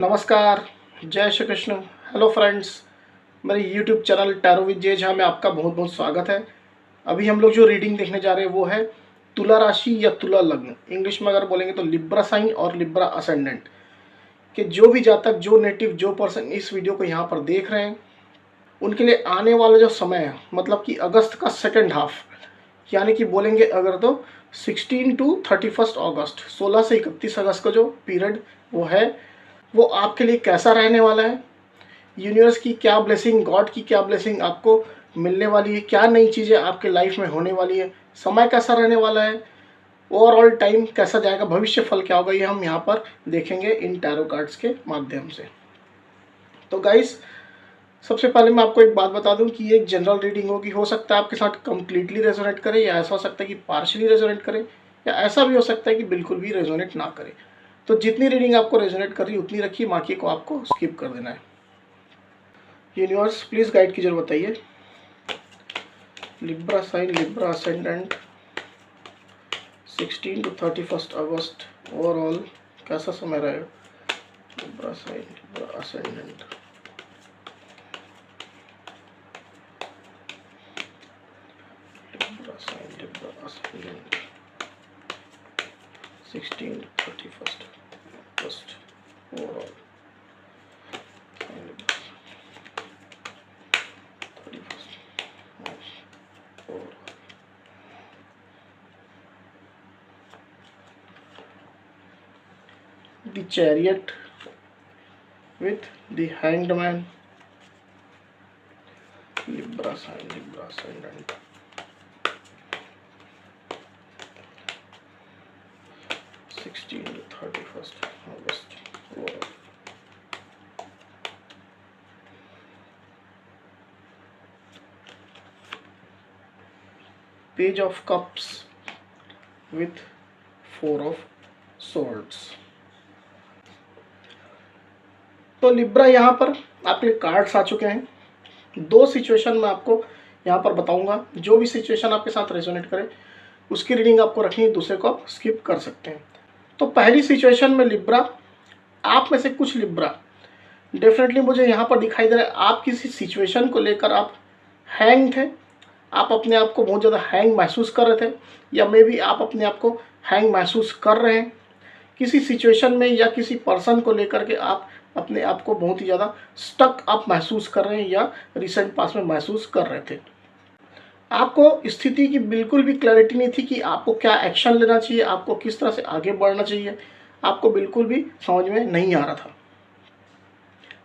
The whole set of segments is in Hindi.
नमस्कार, जय श्री कृष्ण। हेलो फ्रेंड्स, मेरे YouTube channel tarot with J Jha में आपका बहुत बहुत स्वागत है। अभी हम लोग जो रीडिंग देखने जा रहे हैं वो है तुला राशि या तुला लग्न, इंग्लिश में अगर बोलेंगे तो लिब्रा साइन और लिब्रा असेंडेंट के जो भी जातक, जो नेटिव, जो पर्सन इस वीडियो को यहाँ पर देख रहे हैं उनके लिए आने वाला जो समय है, मतलब कि अगस्त का सेकेंड हाफ, यानी कि बोलेंगे अगर तो 16 टू 31 अगस्त, 16 से 31 अगस्त का जो पीरियड वो है, वो आपके लिए कैसा रहने वाला है। यूनिवर्स की क्या ब्लेसिंग, गॉड की क्या ब्लेसिंग आपको मिलने वाली है, क्या नई चीज़ें आपके लाइफ में होने वाली है, समय कैसा रहने वाला है, ओवरऑल टाइम कैसा जाएगा, भविष्य फल क्या होगा, ये हम यहाँ पर देखेंगे इन टैरो कार्ड्स के माध्यम से। तो गाइस, सबसे पहले मैं आपको एक बात बता दूं कि ये एक जनरल रीडिंग होगी। हो सकता है आपके साथ कंप्लीटली रेजोनेट करे, या ऐसा हो सकता है कि पार्शली रेजोनेट करे, या ऐसा भी हो सकता है कि बिल्कुल भी रेजोनेट ना करे। तो जितनी रीडिंग आपको रेजोनेट कर रही है उतनी रखिए, बाकी को आपको स्किप कर देना है। यूनिवर्स प्लीज गाइड की जरूर बताइए। Libra sign, Libra ascendant, 16 to 31 अगस्त, ओवरऑल कैसा समय रहेगा। Libra sign, Libra ascendant, Libra sign, Libra ascendant, 16 to 31 अगस्त, overall the chariot with the hanged man, Libra sign, Libra ascendant, 16 to 31 August, overall. Page of Cups with 4 of Swords. तो लिब्रा यहाँ पर आपके कार्ड्स आ चुके हैं। दो सिचुएशन में आपको यहाँ पर बताऊंगा, जो भी सिचुएशन आपके साथ रेजोनेट करे उसकी रीडिंग आपको रखनी है, दूसरे को आप स्किप कर सकते हैं। तो पहली सिचुएशन में लिब्रा, आप में से कुछ लिब्रा डेफिनेटली मुझे यहाँ पर दिखाई दे रहा है, आप किसी सिचुएशन को लेकर आप हैंग थे, आप अपने आप को बहुत ज़्यादा हैंग महसूस कर रहे थे, या मे बी आप अपने आप को हैंग महसूस कर रहे हैं किसी सिचुएशन में, या किसी पर्सन को लेकर के आप अपने आप को बहुत ही ज़्यादा स्टक अप महसूस कर रहे हैं, या रिसेंट पास में महसूस कर रहे थे। आपको स्थिति की बिल्कुल भी क्लैरिटी नहीं थी कि आपको क्या एक्शन लेना चाहिए, आपको किस तरह से आगे बढ़ना चाहिए, आपको बिल्कुल भी समझ में नहीं आ रहा था।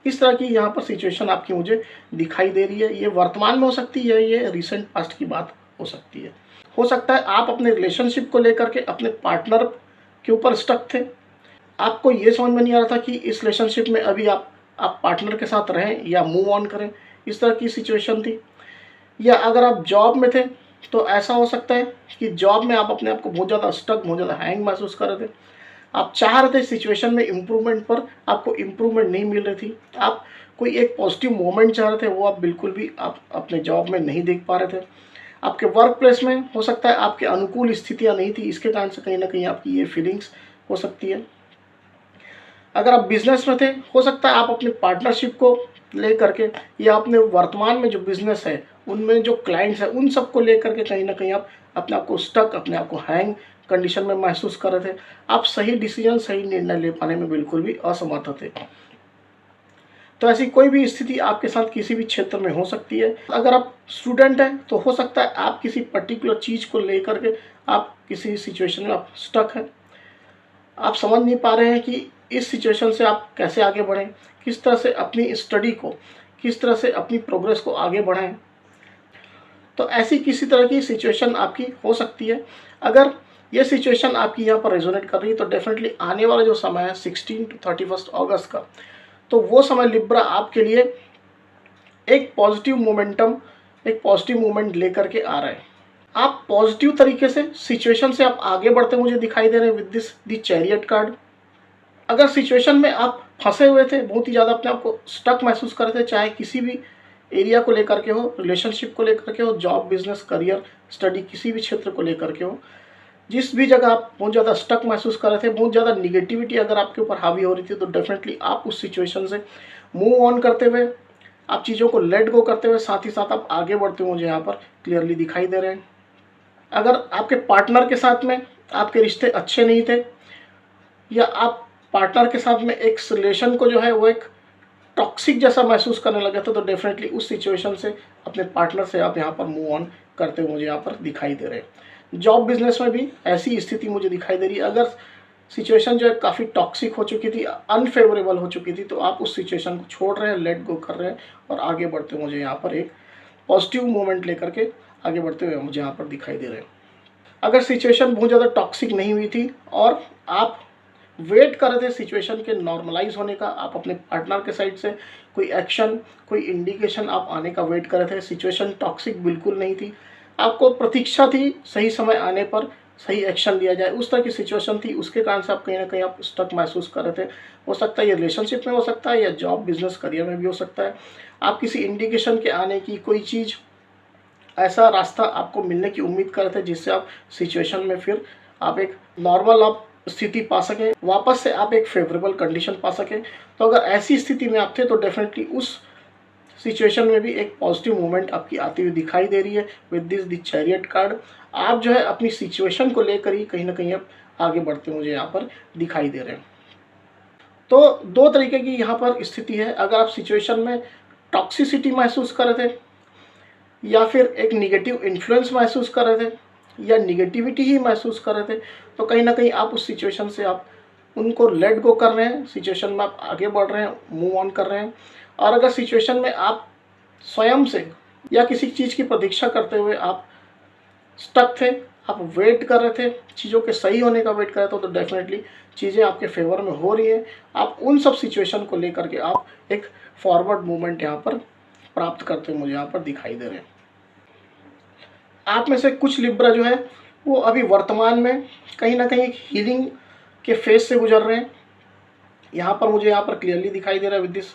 इस तरह की यहाँ पर सिचुएशन आपकी मुझे दिखाई दे रही है। ये वर्तमान में हो सकती है, ये रिसेंट पास्ट की बात हो सकती है। हो सकता है आप अपने रिलेशनशिप को लेकर के अपने पार्टनर के ऊपर स्टक थे, आपको ये समझ में नहीं आ रहा था कि इस रिलेशनशिप में अभी आप पार्टनर के साथ रहें या मूव ऑन करें, इस तरह की सिचुएशन थी। या अगर आप जॉब में थे तो ऐसा हो सकता है कि जॉब में आप अपने आप को बहुत ज़्यादा स्टक, बहुत ज़्यादा हैंग महसूस कर रहे थे। आप चाह रहे थे सिचुएशन में इम्प्रूवमेंट, पर आपको इम्प्रूवमेंट नहीं मिल रही थी। आप कोई एक पॉजिटिव मोमेंट चाह रहे थे, वो आप बिल्कुल भी आप अपने जॉब में नहीं देख पा रहे थे। आपके वर्क प्लेस में हो सकता है आपके अनुकूल स्थितियाँ नहीं थी, इसके कारण से कहीं ना कहीं आपकी ये फीलिंग्स हो सकती है। अगर आप बिजनेस में थे, हो सकता है आप अपने पार्टनरशिप को ले करके, या अपने वर्तमान में जो बिजनेस है उनमें जो क्लाइंट्स है उन सबको लेकर के कहीं ना कहीं आप अपने आप को स्टक, अपने आप को हैंग कंडीशन में महसूस कर रहे थे। आप सही डिसीजन, सही निर्णय ले पाने में बिल्कुल भी असमर्थ थे। तो ऐसी कोई भी स्थिति आपके साथ किसी भी क्षेत्र में हो सकती है। अगर आप स्टूडेंट हैं तो हो सकता है आप किसी पर्टिकुलर चीज़ को लेकर के आप किसी सिचुएशन में आप स्टक हैं, आप समझ नहीं पा रहे हैं कि इस सिचुएशन से आप कैसे आगे बढ़ें, किस तरह से अपनी स्टडी को, किस तरह से अपनी प्रोग्रेस को आगे बढ़ाएं। तो ऐसी किसी तरह की सिचुएशन आपकी हो सकती है। अगर ये सिचुएशन आपकी यहाँ पर रेजोनेट कर रही है तो डेफिनेटली आने वाला जो समय है 16 to 31 अगस्त का, तो वो समय लिब्रा आपके लिए एक पॉजिटिव मोमेंटम, एक पॉजिटिव मोमेंट लेकर के आ रहा है। आप पॉजिटिव तरीके से सिचुएशन से आप आगे बढ़ते मुझे दिखाई दे रहे हैं with this the chariot card. अगर सिचुएशन में आप फंसे हुए थे, बहुत ही ज़्यादा अपने आप को स्टक महसूस कर रहे थे, चाहे किसी भी एरिया को लेकर के हो, रिलेशनशिप को लेकर के हो, जॉब, बिजनेस, करियर, स्टडी, किसी भी क्षेत्र को लेकर के हो, जिस भी जगह आप बहुत ज़्यादा स्टक महसूस कर रहे थे, बहुत ज़्यादा निगेटिविटी अगर आपके ऊपर हावी हो रही थी, तो डेफिनेटली आप उस सिचुएशन से मूव ऑन करते हुए, आप चीज़ों को लेट गो करते हुए, साथ ही साथ आप आगे बढ़ते हुए मुझे यहाँ पर क्लियरली दिखाई दे रहे हैं। अगर आपके पार्टनर के साथ में आपके रिश्ते अच्छे नहीं थे, या आप पार्टनर के साथ में एक रिलेशन को जो है वो एक टॉक्सिक जैसा महसूस करने लगे थे, तो डेफिनेटली उस सिचुएशन से, अपने पार्टनर से आप यहाँ पर मूव ऑन करते हुए मुझे यहाँ पर दिखाई दे रहे हैं। जॉब बिजनेस में भी ऐसी स्थिति मुझे दिखाई दे रही है। अगर सिचुएशन जो है काफ़ी टॉक्सिक हो चुकी थी, अनफेवरेबल हो चुकी थी, तो आप उस सिचुएशन को छोड़ रहे हैं, लेट गो कर रहे हैं और आगे बढ़ते मुझे यहाँ पर एक पॉजिटिव मूवमेंट लेकर के आगे बढ़ते हुए मुझे यहाँ पर दिखाई दे रहे हैं। अगर सिचुएशन बहुत ज़्यादा टॉक्सिक नहीं हुई थी और आप वेट कर रहे थे सिचुएशन के नॉर्मलाइज होने का, आप अपने पार्टनर के साइड से कोई एक्शन, कोई इंडिकेशन आप आने का वेट कर रहे थे, सिचुएशन टॉक्सिक बिल्कुल नहीं थी, आपको प्रतीक्षा थी सही समय आने पर सही एक्शन लिया जाए, उस तरह की सिचुएशन थी, उसके कारण से आप कहीं ना कहीं आप स्टक महसूस कर रहे थे। हो सकता है ये रिलेशनशिप में हो सकता है, या जॉब बिजनेस करियर में भी हो सकता है। आप किसी इंडिकेशन के आने की, कोई चीज़, ऐसा रास्ता आपको मिलने की उम्मीद कर रहे थे, जिससे आप सिचुएशन में फिर आप एक नॉर्मल आप स्थिति पा सकें, वापस से आप एक फेवरेबल कंडीशन पा सकें। तो अगर ऐसी स्थिति में आप थे, तो डेफिनेटली उस सिचुएशन में भी एक पॉजिटिव मूवमेंट आपकी आती हुई दिखाई दे रही है with this the chariot card. आप जो है अपनी सिचुएशन को लेकर ही कहीं ना कहीं आप आगे बढ़ते मुझे यहाँ पर दिखाई दे रहे हैं। तो दो तरीके की यहाँ पर स्थिति है। अगर आप सिचुएशन में टॉक्सिसिटी महसूस कर रहे थे, या फिर एक निगेटिव इन्फ्लुएंस महसूस कर रहे थे, या निगेटिविटी ही महसूस कर रहे थे, तो कहीं ना कहीं आप उस सिचुएशन से आप उनको लेट गो कर रहे हैं, सिचुएशन में आप आगे बढ़ रहे हैं, मूव ऑन कर रहे हैं। और अगर सिचुएशन में आप स्वयं से या किसी चीज़ की प्रतीक्षा करते हुए आप स्टक थे, आप वेट कर रहे थे, चीज़ों के सही होने का वेट कर रहे थे, तो डेफिनेटली चीज़ें आपके फेवर में हो रही हैं। आप उन सब सिचुएशन को लेकर के आप एक फॉरवर्ड मूवमेंट यहाँ पर प्राप्त करते हुए मुझे यहाँ पर दिखाई दे रहे हैं। आप में से कुछ लिब्रा जो है वो अभी वर्तमान में कहीं ना कहीं एक हीलिंग के फेज से गुजर रहे हैं। यहाँ पर मुझे यहाँ पर क्लियरली दिखाई दे रहा है with this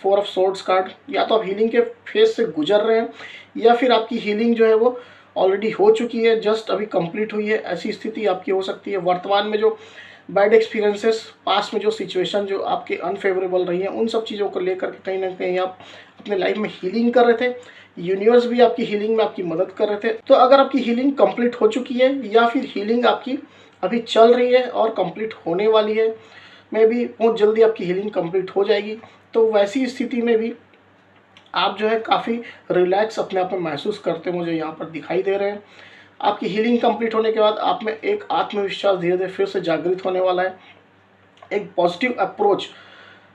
4 of swords card. या तो आप हीलिंग के फेज से गुजर रहे हैं, या फिर आपकी हीलिंग जो है वो ऑलरेडी हो चुकी है, जस्ट अभी कंप्लीट हुई है, ऐसी स्थिति आपकी हो सकती है। वर्तमान में जो बैड एक्सपीरियंसेस, पास्ट में जो सिचुएशन जो आपके अनफेवरेबल रही हैं, उन सब चीज़ों को लेकर के कहीं ना कहीं आप अपने लाइफ में हीलिंग कर रहे थे। यूनिवर्स भी आपकी हीलिंग में आपकी मदद कर रहे थे। तो अगर आपकी हीलिंग कंप्लीट हो चुकी है, या फिर हीलिंग आपकी अभी चल रही है और कंप्लीट होने वाली है, में भी बहुत जल्दी आपकी हीलिंग कंप्लीट हो जाएगी, तो वैसी स्थिति में भी आप जो है काफ़ी रिलैक्स अपने आप में महसूस करते मुझे यहाँ पर दिखाई दे रहे हैं। आपकी हीलिंग कंप्लीट होने के बाद आप में एक आत्मविश्वास धीरे धीरे फिर से जागृत होने वाला है। एक पॉजिटिव अप्रोच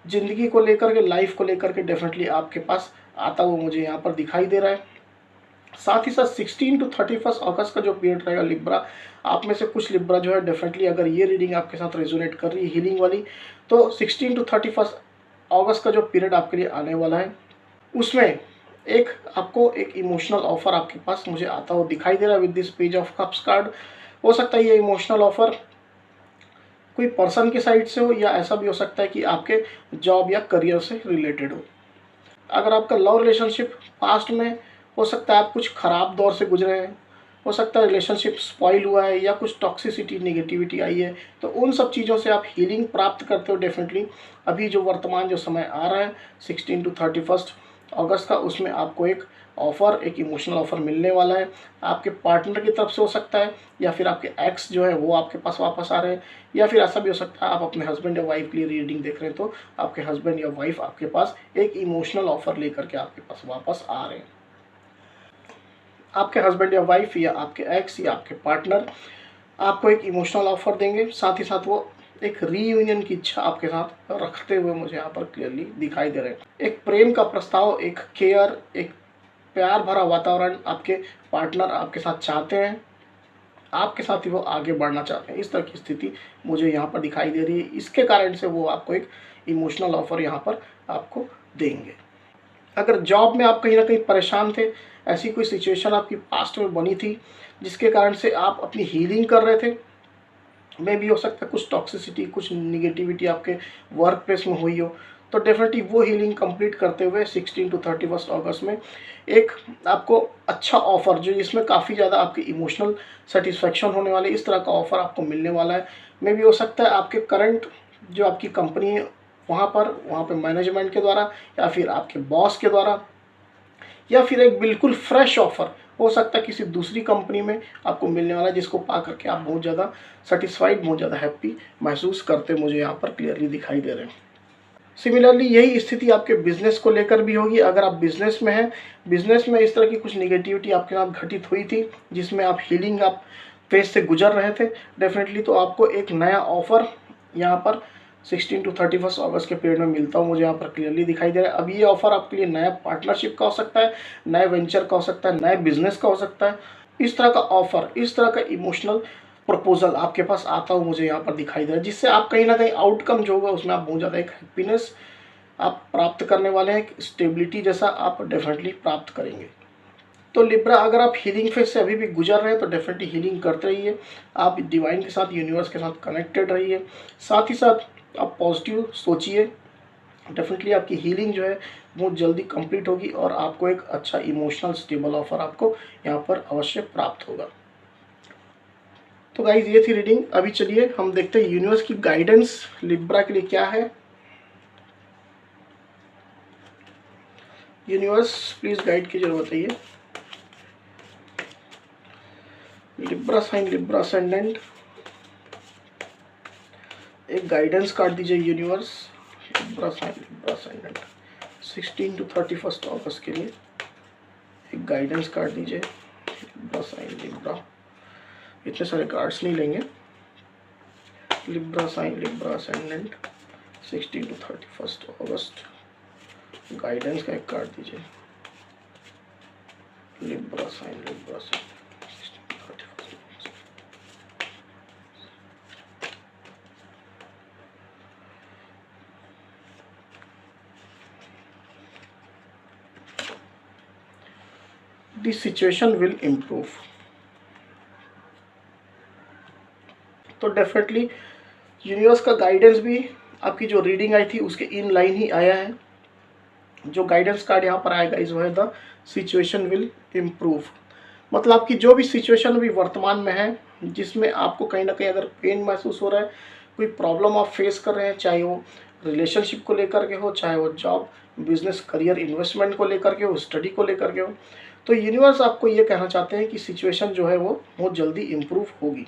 ज़िंदगी को लेकर के, लाइफ को लेकर के डेफिनेटली आपके पास आता हुआ मुझे यहाँ पर दिखाई दे रहा है। साथ ही साथ 16 टू 31 अगस्त का जो पीरियड रहेगा लिब्रा, आप में से कुछ लिब्रा जो है डेफिनेटली अगर ये रीडिंग आपके साथ रेजोनेट कर रही है हीलिंग वाली, तो 16 टू 31 अगस्त का जो पीरियड आपके लिए आने वाला है, उसमें एक आपको एक इमोशनल ऑफर आपके पास मुझे आता हुआ दिखाई दे रहा है with this page of cups card. हो सकता है ये इमोशनल ऑफर कोई पर्सन की साइड से हो, या ऐसा भी हो सकता है कि आपके जॉब या करियर से रिलेटेड हो। अगर आपका लव रिलेशनशिप पास्ट में, हो सकता है आप कुछ ख़राब दौर से गुजरे हैं, हो सकता है रिलेशनशिप स्पॉइल हुआ है, या कुछ टॉक्सिसिटी नेगेटिविटी आई है, तो उन सब चीज़ों से आप हीलिंग प्राप्त करते हो डेफिनेटली। अभी जो वर्तमान जो समय आ रहा है 16 टू 31 अगस्त का, उसमें आपको एक ऑफ़र, एक इमोशनल ऑफ़र मिलने वाला है। आपके पार्टनर की तरफ से हो सकता है, या फिर आपके एक्स जो है वो आपके पास वापस आ रहे हैं, या फिर ऐसा भी हो सकता है आप अपने हस्बैंड या वाइफ के लिए रीडिंग देख रहे हैं, तो आपके हस्बैंड या वाइफ आपके पास एक इमोशनल ऑफ़र लेकर के आपके पास वापस आ रहे हैं। आपके हस्बैंड या वाइफ, या आपके एक्स, या आपके पार्टनर आपको एक इमोशनल ऑफ़र देंगे। साथ ही साथ वो एक रीयूनियन की इच्छा आपके साथ रखते हुए मुझे यहाँ पर क्लियरली दिखाई दे रहे हैं। एक प्रेम का प्रस्ताव, एक केयर, एक प्यार भरा वातावरण आपके पार्टनर आपके साथ चाहते हैं, आपके साथ ही वो आगे बढ़ना चाहते हैं, इस तरह की स्थिति मुझे यहाँ पर दिखाई दे रही है। इसके कारण से वो आपको एक इमोशनल ऑफ़र यहाँ पर आपको देंगे। अगर जॉब में आप कहीं ना कहीं परेशान थे, ऐसी कोई सिचुएशन आपकी पास्ट में बनी थी जिसके कारण से आप अपनी हीलिंग कर रहे थे, में भी हो सकता है कुछ टॉक्सिसिटी, कुछ निगेटिविटी आपके वर्क प्लेस में हुई हो, तो डेफिनेटली वो हीलिंग कंप्लीट करते हुए 16 to 31 अगस्त में एक आपको अच्छा ऑफर, जो इसमें काफ़ी ज़्यादा आपकी इमोशनल सेटिस्फेक्शन होने वाली, इस तरह का ऑफर आपको मिलने वाला है। मे भी हो सकता है आपके करंट जो आपकी कंपनी है वहाँ पे मैनेजमेंट के द्वारा, या फिर आपके बॉस के द्वारा, या फिर एक बिल्कुल फ्रेश ऑफर हो सकता है किसी दूसरी कंपनी में आपको मिलने वाला है, जिसको पा करके आप बहुत ज़्यादा सेटिस्फाइड, बहुत ज़्यादा हैप्पी महसूस करते मुझे यहाँ पर क्लियरली दिखाई दे रहे हैं। सिमिलरली यही स्थिति आपके बिजनेस को लेकर भी होगी। अगर आप बिजनेस में हैं, बिजनेस में इस तरह की कुछ निगेटिविटी आपके साथ घटित हुई थी जिसमें आप हीलिंग आप फेज से गुजर रहे थे डेफिनेटली, तो आपको एक नया ऑफर यहाँ पर 16 to 31 अगस्त के पीरियड में मिलता हूँ मुझे यहाँ पर क्लियरली दिखाई दे रहा है। अब ये ऑफर आपके लिए नया पार्टनरशिप का हो सकता है, नए वेंचर का हो सकता है, नए बिजनेस का हो सकता है। इस तरह का ऑफर, इस तरह का इमोशनल प्रपोजल आपके पास आता हुआ मुझे यहाँ पर दिखाई दे रहा है, जिससे आप कहीं ना कहीं आउटकम जो होगा उसमें आप बहुत ज़्यादा एक हैप्पीनेस आप प्राप्त करने वाले हैं, स्टेबिलिटी जैसा आप डेफिनेटली प्राप्त करेंगे। तो लिब्रा, अगर आप हीलिंग फेज से अभी भी गुजर रहे हैं तो डेफिनेटली हीलिंग करते रहिए, आप डिवाइन के साथ, यूनिवर्स के साथ कनेक्टेड रहिए, साथ ही साथ आप पॉजिटिव सोचिए। डेफिनेटली आपकी हीलिंग जो है बहुत जल्दी कंप्लीट होगी और आपको एक अच्छा इमोशनल स्टेबल ऑफर आपको यहाँ पर अवश्य प्राप्त होगा। तो गाइज ये थी रीडिंग। अभी चलिए हम देखते हैं यूनिवर्स की गाइडेंस लिब्रा के लिए क्या है। यूनिवर्स प्लीज गाइड कीजिए, बताइए। लिब्रा साइन, लिब्रा असेंडेंट, एक गाइडेंस कार्ड दीजिए universe. Libra sign, Libra ascendant 16 to 31 अगस्त के लिए एक गाइडेंस कार्ड दीजिए। लिब्रा साइन, लिब्रा, इतने सारे कार्ड्स नहीं लेंगे। Libra sign, Libra ascendant 16 to 31 अगस्त, गाइडेंस का एक कार्ड दीजिए। Libra sign, Libra sign 16 to 31 this situation will improve. तो डेफिनेटली यूनिवर्स का गाइडेंस भी आपकी जो रीडिंग आई थी उसके इन लाइन ही आया है। जो गाइडेंस कार्ड यहाँ पर आएगा इस वो द सिचुएशन विल इम्प्रूव, मतलब आपकी जो भी सिचुएशन अभी वर्तमान में है, जिसमें आपको कहीं ना कहीं अगर पेन महसूस हो रहा है, कोई प्रॉब्लम आप फेस कर रहे हैं, चाहे वो रिलेशनशिप को लेकर के हो, चाहे वो जॉब, बिजनेस, करियर, इन्वेस्टमेंट को लेकर के हो, स्टडी को लेकर के हो, तो यूनिवर्स आपको ये कहना चाहते हैं कि सिचुएशन जो है वो बहुत जल्दी इम्प्रूव होगी।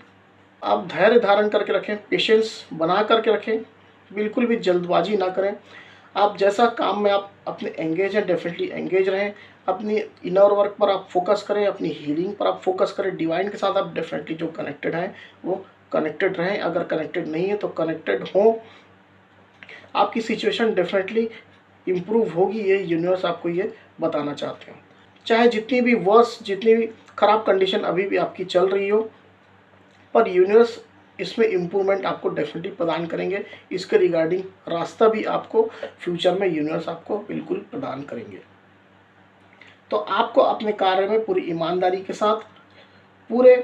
आप धैर्य धारण करके रखें, पेशेंस बना करके रखें, बिल्कुल भी जल्दबाजी ना करें। आप जैसा काम में आप अपने एंगेज हैं, डेफिनेटली एंगेज रहें, अपनी इनर वर्क पर आप फोकस करें, अपनी हीलिंग पर आप फोकस करें, डिवाइन के साथ आप डेफिनेटली जो कनेक्टेड हैं वो कनेक्टेड रहें, अगर कनेक्टेड नहीं है तो कनेक्टेड हों। आपकी सिचुएशन डेफिनेटली इम्प्रूव होगी, ये यूनिवर्स आपको ये बताना चाहते हैं। चाहे जितनी भी वर्स, जितनी भी खराब कंडीशन अभी भी आपकी चल रही हो, पर यूनिवर्स इसमें इम्प्रूवमेंट आपको डेफिनेटली प्रदान करेंगे। इसके रिगार्डिंग रास्ता भी आपको फ्यूचर में यूनिवर्स आपको बिल्कुल प्रदान करेंगे। तो आपको अपने कार्य में पूरी ईमानदारी के साथ, पूरे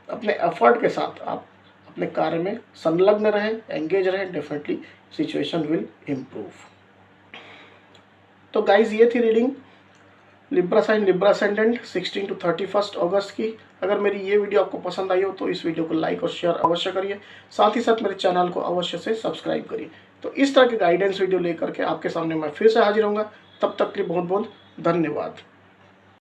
अपने एफर्ट के साथ आप अपने कार्य में संलग्न रहें, एंगेज रहें, डेफिनेटली सिचुएशन विल इम्प्रूव। तो गाइज ये थी reading Libra sign, Libra ascendant 16 to 31 अगस्त की। अगर मेरी ये वीडियो आपको पसंद आई हो तो इस वीडियो को लाइक और शेयर अवश्य करिए, साथ ही साथ मेरे चैनल को अवश्य से सब्सक्राइब करिए। तो इस तरह के गाइडेंस वीडियो लेकर के आपके सामने मैं फिर से हाजिर होऊंगा। तब तक के लिए बहुत बहुत धन्यवाद।